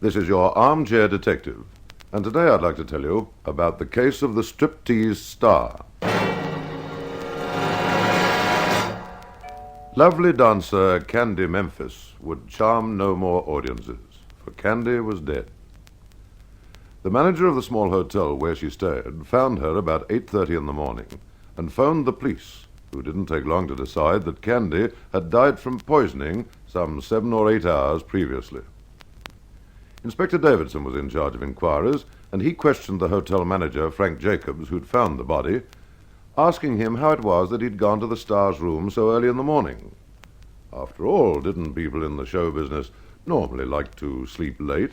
This is your Armchair Detective, and today I'd like to tell you about the case of the Striptease star. Lovely dancer Candy Memphis would charm no more audiences, for Candy was dead. The manager of the small hotel where she stayed found her about 8:30 in the morning and phoned the police, who didn't take long to decide that Candy had died from poisoning some 7 or 8 hours previously. Inspector Davidson was in charge of inquiries, and he questioned the hotel manager, Frank Jacobs, who'd found the body, asking him how it was that he'd gone to the star's room so early in the morning. After all, didn't people in the show business normally like to sleep late?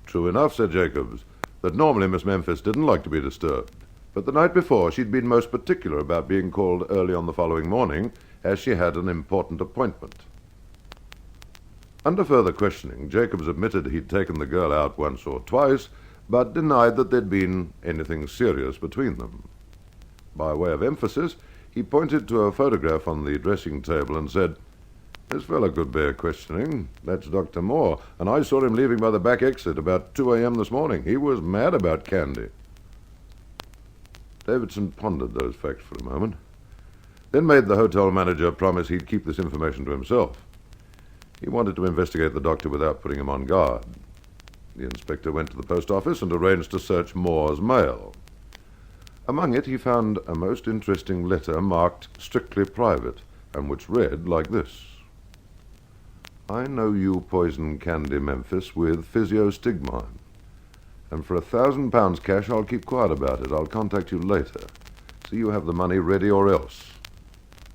True enough, said Jacobs, that normally Miss Memphis didn't like to be disturbed, but the night before she'd been most particular about being called early on the following morning, as she had an important appointment. Under further questioning, Jacobs admitted he'd taken the girl out once or twice, but denied that there'd been anything serious between them. By way of emphasis, he pointed to a photograph on the dressing table and said, "This fellow could bear questioning. That's Dr. Moore, and I saw him leaving by the back exit about 2 a.m. this morning. He was mad about Candy." Davidson pondered those facts for a moment, then made the hotel manager promise he'd keep this information to himself. He wanted to investigate the doctor without putting him on guard. The inspector went to the post office and arranged to search Moore's mail. Among it, he found a most interesting letter marked strictly private, and which read like this: "I know you poisoned Candy Memphis with physiostigmine, and for £1,000 cash I'll keep quiet about it. I'll contact you later. See you have the money ready or else."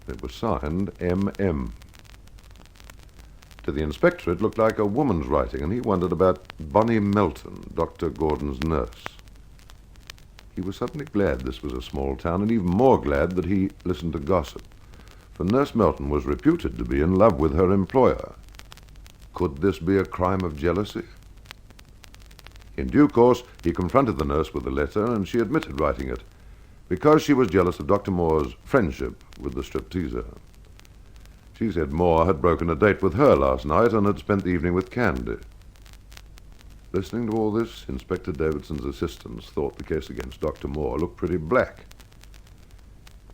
It was signed M.M. To the inspector, it looked like a woman's writing, and he wondered about Bonnie Melton, Dr. Gordon's nurse. He was suddenly glad this was a small town, and even more glad that he listened to gossip, for Nurse Melton was reputed to be in love with her employer. Could this be a crime of jealousy? In due course, he confronted the nurse with the letter, and she admitted writing it, because she was jealous of Dr. Moore's friendship with the stripteaser. She said Moore had broken a date with her last night and had spent the evening with Candy. Listening to all this, Inspector Davidson's assistants thought the case against Dr. Moore looked pretty black.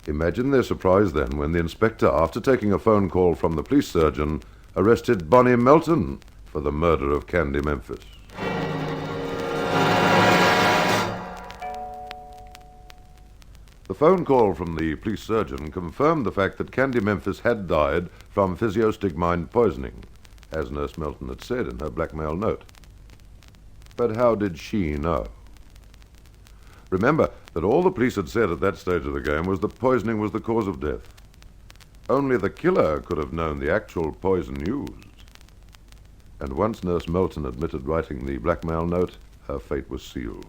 Imagine their surprise then when the inspector, after taking a phone call from the police surgeon, arrested Bonnie Melton for the murder of Candy Memphis. The phone call from the police surgeon confirmed the fact that Candy Memphis had died from physiostigmine poisoning, as Nurse Melton had said in her blackmail note. But how did she know? Remember that all the police had said at that stage of the game was that poisoning was the cause of death. Only the killer could have known the actual poison used. And once Nurse Melton admitted writing the blackmail note, her fate was sealed.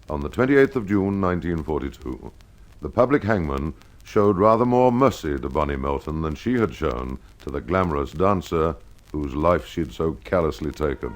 On the 28th of June, 1942, the public hangman showed rather more mercy to Bonnie Melton than she had shown to the glamorous dancer whose life she'd so callously taken.